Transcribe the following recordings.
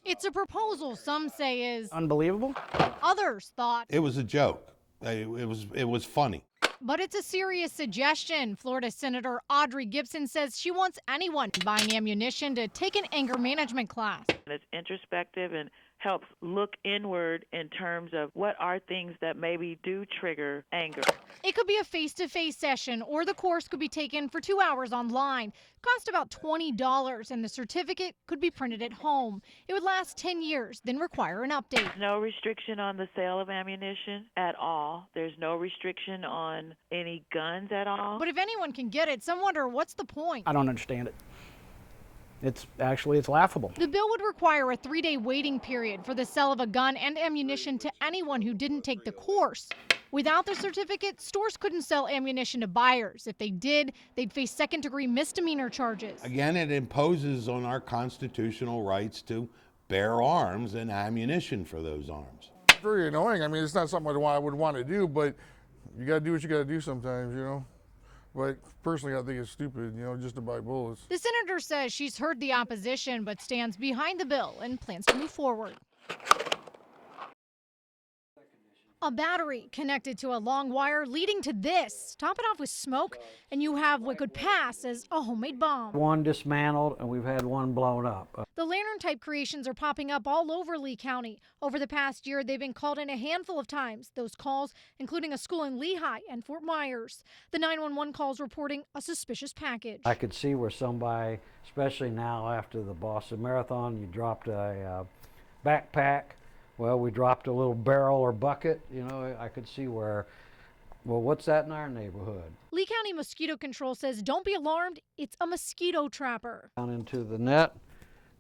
It's a proposal some say is unbelievable. Others thought It was a joke. It was funny. but it's a serious suggestion. Florida Senator Audrey Gibson says she wants anyone buying ammunition to take an anger management class. It's introspective and helps look inward in terms of what are things that maybe do trigger anger. It could be a face-to-face session, or the course could be taken for 2 hours online. Cost about $20, and the certificate could be printed at home. It would last 10 years, then require an update. No restriction on the sale of ammunition at all. There's no restriction on any guns at all. But if anyone can get it, some wonder what's the point? I don't understand it. It's laughable. The bill would require a 3-day waiting period for the sale of a gun and ammunition to anyone who didn't take the course. Without the certificate, stores couldn't sell ammunition to buyers. If they did, they'd face second-degree misdemeanor charges. Again, it imposes on our constitutional rights to bear arms and ammunition for those arms. It's very annoying. I mean, it's not something I would want to do, but you got to do what you got to do sometimes, you know. But personally, I think it's stupid, you know, just to buy bullets. The senator says she's heard the opposition but stands behind the bill and plans to move forward. A battery connected to a long wire leading to this. Top it off with smoke, and you have what could pass as a homemade bomb. One dismantled, and we've had one blown up. The lantern-type creations are popping up all over Lee County. Over the past year, they've been called in a handful of times. Those calls, including a school in Lehigh and Fort Myers. The 911 calls reporting a suspicious package. I could see where somebody, especially now after the Boston Marathon, you dropped a backpack. Well, we dropped a little barrel or bucket. You know, I could see where, well, what's that in our neighborhood? Lee County Mosquito Control says don't be alarmed. It's a mosquito trapper. Down into the net,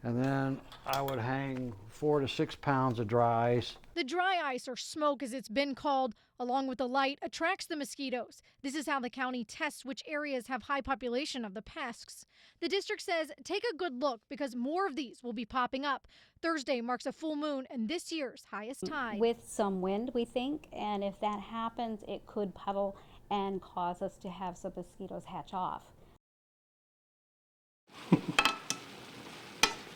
and then I would hang 4 to 6 pounds of dry ice. The dry ice, or smoke as it's been called, along with the light, attracts the mosquitoes. This is how the county tests which areas have high population of the pests. The district says take a good look because more of these will be popping up. Thursday marks a full moon and this year's highest tide. With some wind, we think, and if that happens, it could puddle and cause us to have some mosquitoes hatch off.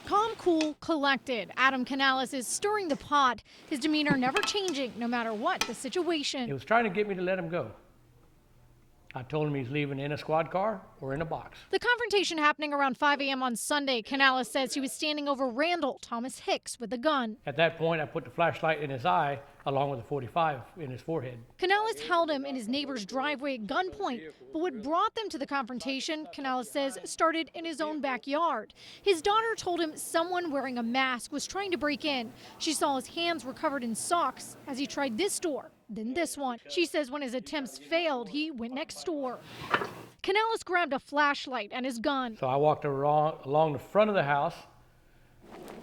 Calm, cool, collected. Adam Canales is stirring the pot, his demeanor never changing no matter what the situation. He was trying to get me to let him go. I told him he's leaving in a squad car or in a box. The confrontation happening around 5 a.m. on Sunday. Canales says he was standing over Randall Thomas Hicks with a gun. At that point, I put the flashlight in his eye along with the .45 in his forehead. Canales held him in his neighbor's driveway at gunpoint, but what brought them to the confrontation, Canales says, started in his own backyard. His daughter told him someone wearing a mask was trying to break in. She saw his hands were covered in socks as he tried this door, then this one. She says when his attempts failed, he went next door. Canales grabbed a flashlight and his gun. So I walked along the front of the house,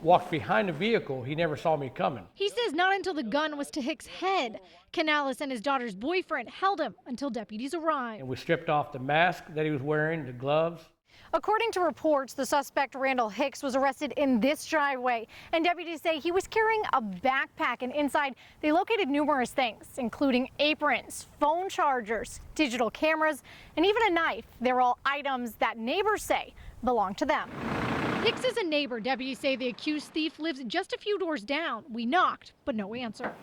walked behind the vehicle. He never saw me coming. He says not until the gun was to Hicks' head. Canales and his daughter's boyfriend held him until deputies arrived. And we stripped off the mask that he was wearing, the gloves. According to reports, the suspect, Randall Hicks, was arrested in this driveway, and deputies say he was carrying a backpack, and inside they located numerous things, including aprons, phone chargers, digital cameras, and even a knife. They're all items that neighbors say belong to them. Hicks is a neighbor. Deputies say the accused thief lives just a few doors down. We knocked, but no answer.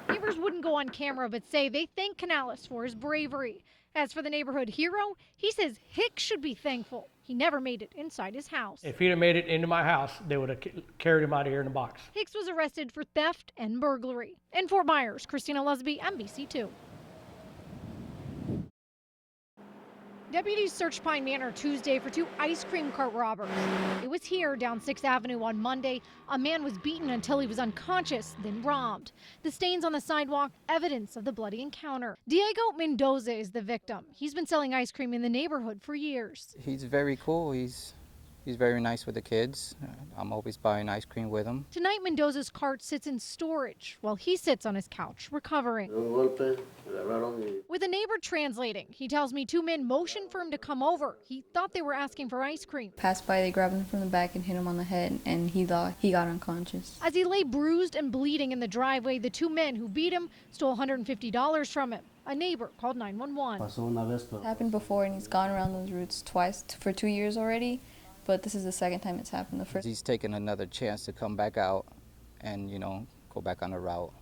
Neighbors wouldn't go on camera, but say they thank Canales for his bravery. As for the neighborhood hero, he says Hicks should be thankful he never made it inside his house. If he'd have made it into my house, they would have carried him out of here in a box. Hicks was arrested for theft and burglary. In Fort Myers, Christina Lusby, NBC2. Deputies searched Pine Manor Tuesday for 2 ice cream cart robbers. It was here down 6th Avenue on Monday. A man was beaten until he was unconscious, then robbed. The stains on the sidewalk, evidence of the bloody encounter. Diego Mendoza is the victim. He's been selling ice cream in the neighborhood for years. He's very cool. He's very nice with the kids. I'm always buying ice cream with him. Tonight, Mendoza's cart sits in storage while he sits on his couch recovering. With a neighbor translating, he tells me 2 men motioned for him to come over. He thought they were asking for ice cream. Passed by, they grabbed him from the back and hit him on the head, and he thought he got unconscious. As he lay bruised and bleeding in the driveway, the 2 men who beat him stole $150 from him. A neighbor called 911. It happened before, and he's gone around those routes twice for 2 years already. but this is the second time it's happened. The first. He's taking another chance to come back out and, you know, go back on the route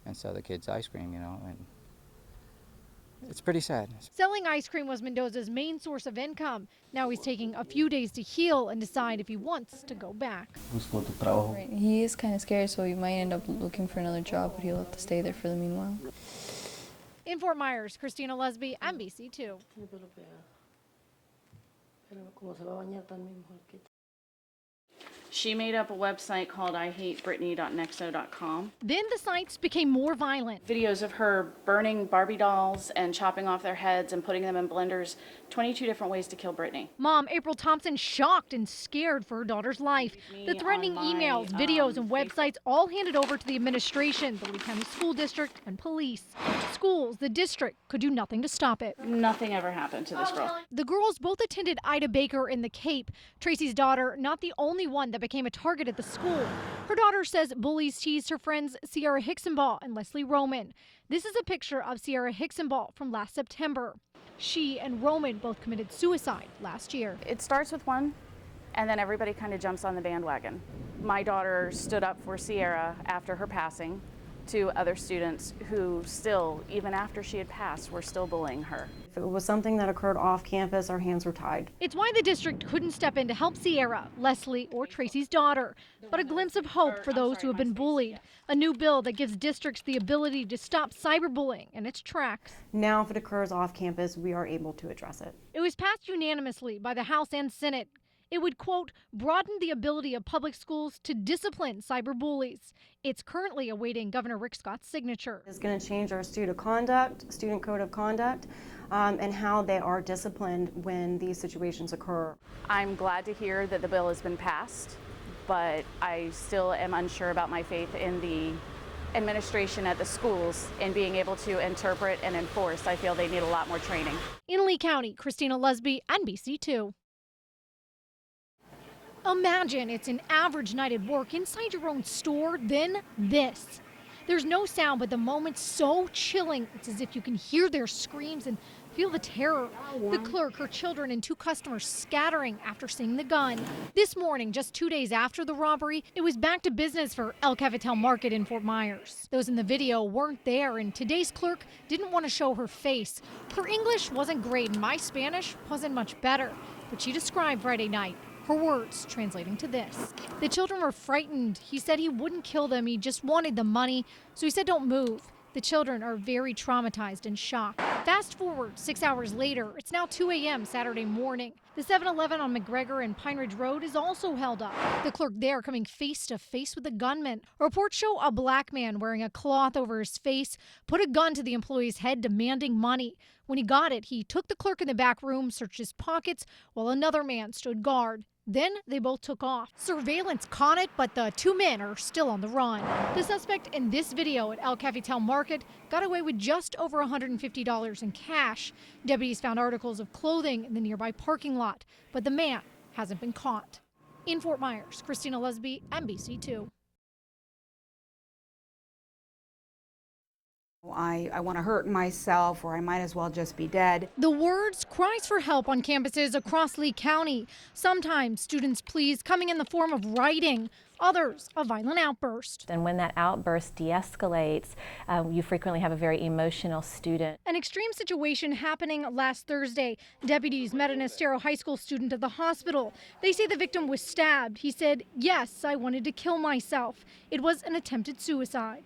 and sell the kids ice cream, you know, and it's pretty sad. Selling ice cream was Mendoza's main source of income. Now he's taking a few days to heal and decide if he wants to go back. Right. He is kind of scared, so he might end up looking for another job, but he'll have to stay there for the meanwhile. In Fort Myers, Christina Lusby, NBC2. She made up a website called IHateBritney.nexo.com. Then the sites became more violent. Videos of her burning Barbie dolls and chopping off their heads and putting them in blenders. 22 different ways to kill Britney. Mom, April Thompson, shocked and scared for her daughter's life. The threatening emails, videos, and websites all handed over to the administration, the Lee County School District, and police. Schools, the district, could do nothing to stop it. Nothing ever happened to this girl. The girls both attended Ida Baker in the Cape. Tracy's daughter, not the only one that became a target at the school. Her daughter says bullies teased her friends Sierra Hicksonball and Leslie Roman. This is a picture of Sierra Hicksonball from last September. She and Roman both committed suicide last year. It starts with one, and then everybody kind of jumps on the bandwagon. My daughter stood up for Sierra after her passing to other students who still, even after she had passed, were still bullying her. If it was something that occurred off campus, our hands were tied. It's why the district couldn't step in to help Sierra, Leslie, or Tracy's daughter. But a glimpse of hope for those who have been bullied. A new bill that gives districts the ability to stop cyberbullying in its tracks. Now, if it occurs off campus, we are able to address it. It was passed unanimously by the House and Senate. It would, quote, broaden the ability of public schools to discipline cyberbullies. It's currently awaiting Governor Rick Scott's signature. It's going to change our student code of conduct, and how they are disciplined when these situations occur. I'm glad to hear that the bill has been passed, but I still am unsure about my faith in the administration at the schools in being able to interpret and enforce. I feel they need a lot more training. In Lee County, Christina Lusby, NBC2. Imagine it's an average night at work inside your own store, then this. There's no sound, but the moment's so chilling, it's as if you can hear their screams and feel the terror. The clerk, her children, and 2 customers scattering after seeing the gun. This morning, just 2 days after the robbery, it was back to business for El Capital Market in Fort Myers. Those in the video weren't there, and today's clerk didn't want to show her face. Her English wasn't great, and my Spanish wasn't much better, but she described Friday night. Her words translating to this. The children were frightened. He said he wouldn't kill them. He just wanted the money. So he said, don't move. The children are very traumatized and shocked. Fast forward 6 hours later, it's now 2 a.m. Saturday morning. The 7-Eleven on McGregor and Pine Ridge Road is also held up. The clerk there coming face to face with a gunman. Reports show a black man wearing a cloth over his face put a gun to the employee's head demanding money. When he got it, he took the clerk in the back room, searched his pockets, while another man stood guard. Then they both took off. Surveillance caught it, but the 2 men are still on the run. The suspect in this video at El Capital Market got away with just over $150 in cash. Deputies found articles of clothing in the nearby parking lot, but the man hasn't been caught. In Fort Myers, Christina Lusby, NBC2. I want to hurt myself, or I might as well just be dead. The words, cries for help on campuses across Lee County. Sometimes students' pleas coming in the form of writing, others a violent outburst. And when that outburst de-escalates, you frequently have a very emotional student. An extreme situation happening last Thursday. Deputies met an Estero High School student at the hospital. They say the victim was stabbed. He said, yes, I wanted to kill myself. It was an attempted suicide.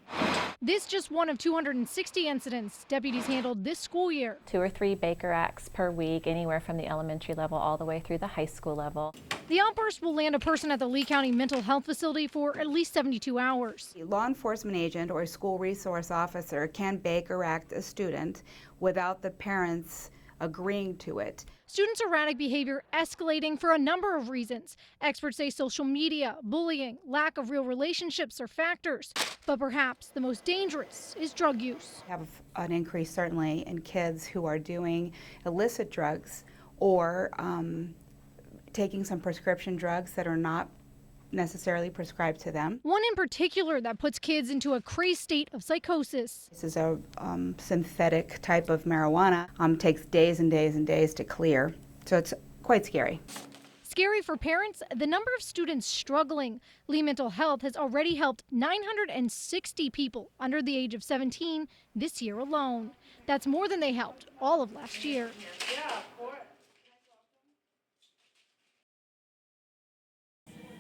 This just one of 260 incidents deputies handled this school year. 2 or 3 Baker Acts per week, anywhere from the elementary level all the way through the high school level. The outburst will land a person at the Lee County Mental Health Facility for at least 72 hours. A law enforcement agent or a school resource officer can Baker Act a student without the parents agreeing to it. Students' erratic behavior escalating for a number of reasons. Experts say social media, bullying, lack of real relationships are factors. But perhaps the most dangerous is drug use. We have an increase certainly in kids who are doing illicit drugs or taking some prescription drugs that are not necessarily prescribed to them. One in particular that puts kids into a crazed state of psychosis. This is a synthetic type of marijuana. Takes days and days and days to clear, so it's quite scary. Scary for parents, the number of students struggling. Lee Mental Health has already helped 960 people under the age of 17 this year alone. That's more than they helped all of last year.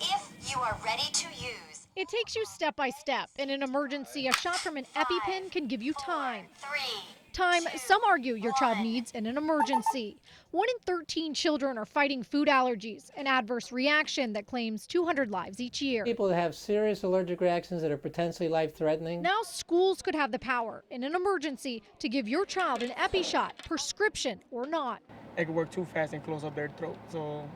If you are ready to use. It takes you step by step. In an emergency, a shot from an EpiPen can give you time. Time some argue your child needs in an emergency. 1 in 13 children are fighting food allergies, an adverse reaction that claims 200 lives each year. People that have serious allergic reactions that are potentially life-threatening. Now schools could have the power in an emergency to give your child an Epi shot, prescription or not. It could work too fast and close up their throat, so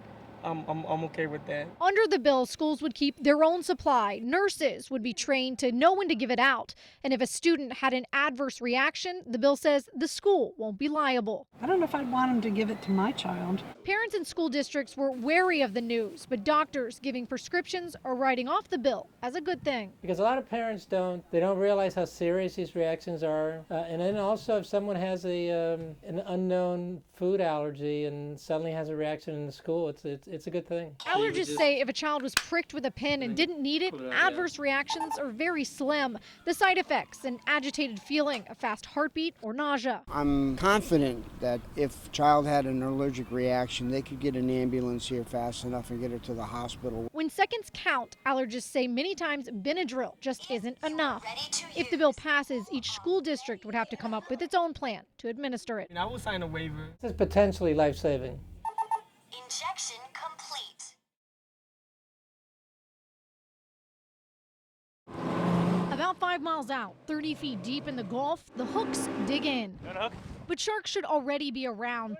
I'm okay with that. Under the bill, schools would keep their own supply. Nurses would be trained to know when to give it out. And if a student had an adverse reaction, the bill says the school won't be liable. I don't know if I'd want them to give it to my child. Parents in school districts were wary of the news, but doctors giving prescriptions are writing off the bill as a good thing. Because a lot of parents don't realize how serious these reactions are. And then also if someone has an unknown food allergy and suddenly has a reaction in the school, it's a good thing. Allergists say if a child was pricked with a pin and didn't need it, adverse reactions are very slim. The side effects, an agitated feeling, a fast heartbeat, or nausea. I'm confident that if a child had an allergic reaction, they could get an ambulance here fast enough and get her to the hospital. When seconds count, allergists say many times Benadryl just isn't enough. If the bill passes, each school district would have to come up with its own plan to administer it. I will sign a waiver. This is potentially life-saving. Injection complete. About 5 miles out, 30 feet deep in the Gulf, the hooks dig in. But sharks should already be around.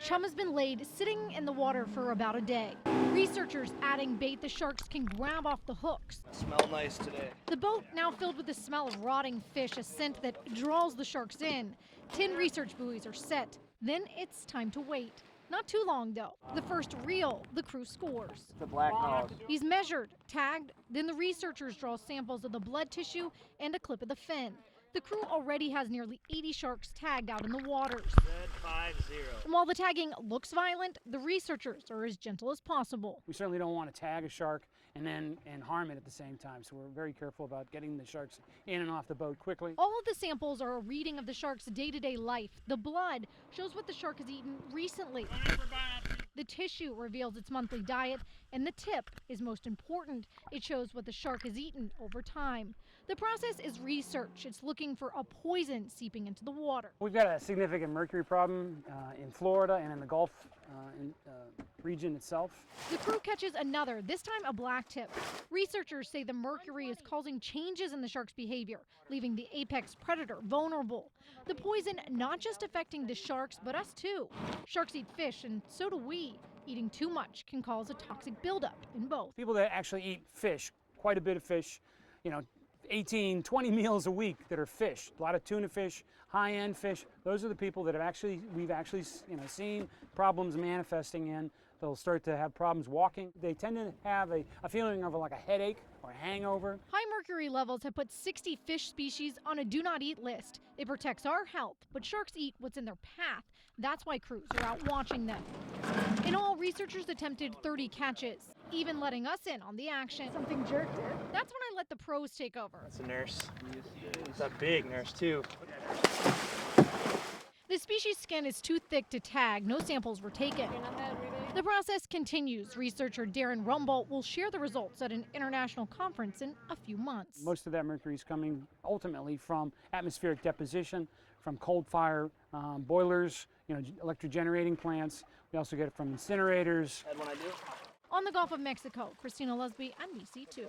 Chum has been laid sitting in the water for about a day. Researchers adding bait the sharks can grab off the hooks. Smell nice today. The boat now filled with the smell of rotting fish, a scent that draws the sharks in. 10 research buoys are set. Then it's time to wait. Not too long, though. The first reel, the crew scores. The black nose. He's measured, tagged, then the researchers draw samples of the blood tissue and a clip of the fin. The crew already has nearly 80 sharks tagged out in the waters. Red 5-0. And while the tagging looks violent, the researchers are as gentle as possible. We certainly don't want to tag a shark and harm it at the same time, so we're very careful about getting the sharks in and off the boat quickly. All of the samples are a reading of the shark's day-to-day life. The blood shows what the shark has eaten recently. The tissue reveals its monthly diet, and the tip is most important. It shows what the shark has eaten over time. The process is research. It's looking for a poison seeping into the water. We've got a significant mercury problem in Florida and in the Gulf region itself. The crew catches another, this time a black tip. Researchers say the mercury is causing changes in the shark's behavior, leaving the apex predator vulnerable. The poison not just affecting the sharks, but us too. Sharks eat fish, and so do we. Eating too much can cause a toxic buildup in both. People that actually eat fish, quite a bit of fish, 18, 20 meals a week that are fish, a lot of tuna fish, high-end fish. Those are the people that we've actually seen problems manifesting in. They'll start to have problems walking. They tend to have a feeling of like a headache or a hangover. High mercury levels have put 60 fish species on a do not eat list. It protects our health, but sharks eat what's in their path. That's why crews are out watching them. In all, researchers attempted 30 catches, even letting us in on the action. Something jerked it. That's when I let the pros take over. That's a nurse. It's a big nurse too. The species' skin is too thick to tag. No samples were taken. The process continues. Researcher Darren Rumbold will share the results at an international conference in a few months. Most of that mercury is coming ultimately from atmospheric deposition, from cold fire boilers, electric generating plants. We also get it from incinerators. On the Gulf of Mexico, Christina Lusby, NBC2.